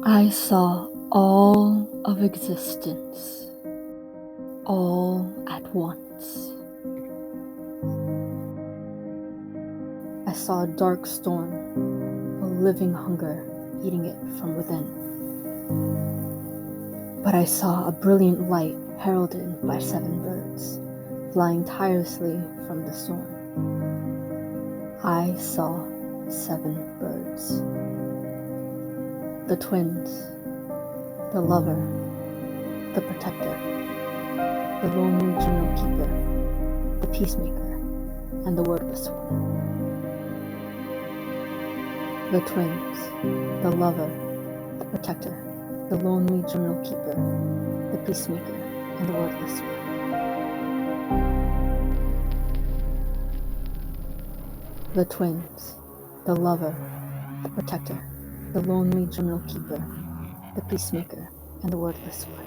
I saw all of existence, all at once. I saw a dark storm, a living hunger eating it from within. But I saw a brilliant light heralded by 7 birds, flying tirelessly from the storm. I saw 7 birds. The twins, the lover, the protector, the lonely journal keeper, the peacemaker, and the wordless one. The twins, the lover, the protector, the lonely journal keeper, the peacemaker, and the wordless one. The twins, the lover, the protector, the lonely journal keeper, the peacemaker, and the wordless one.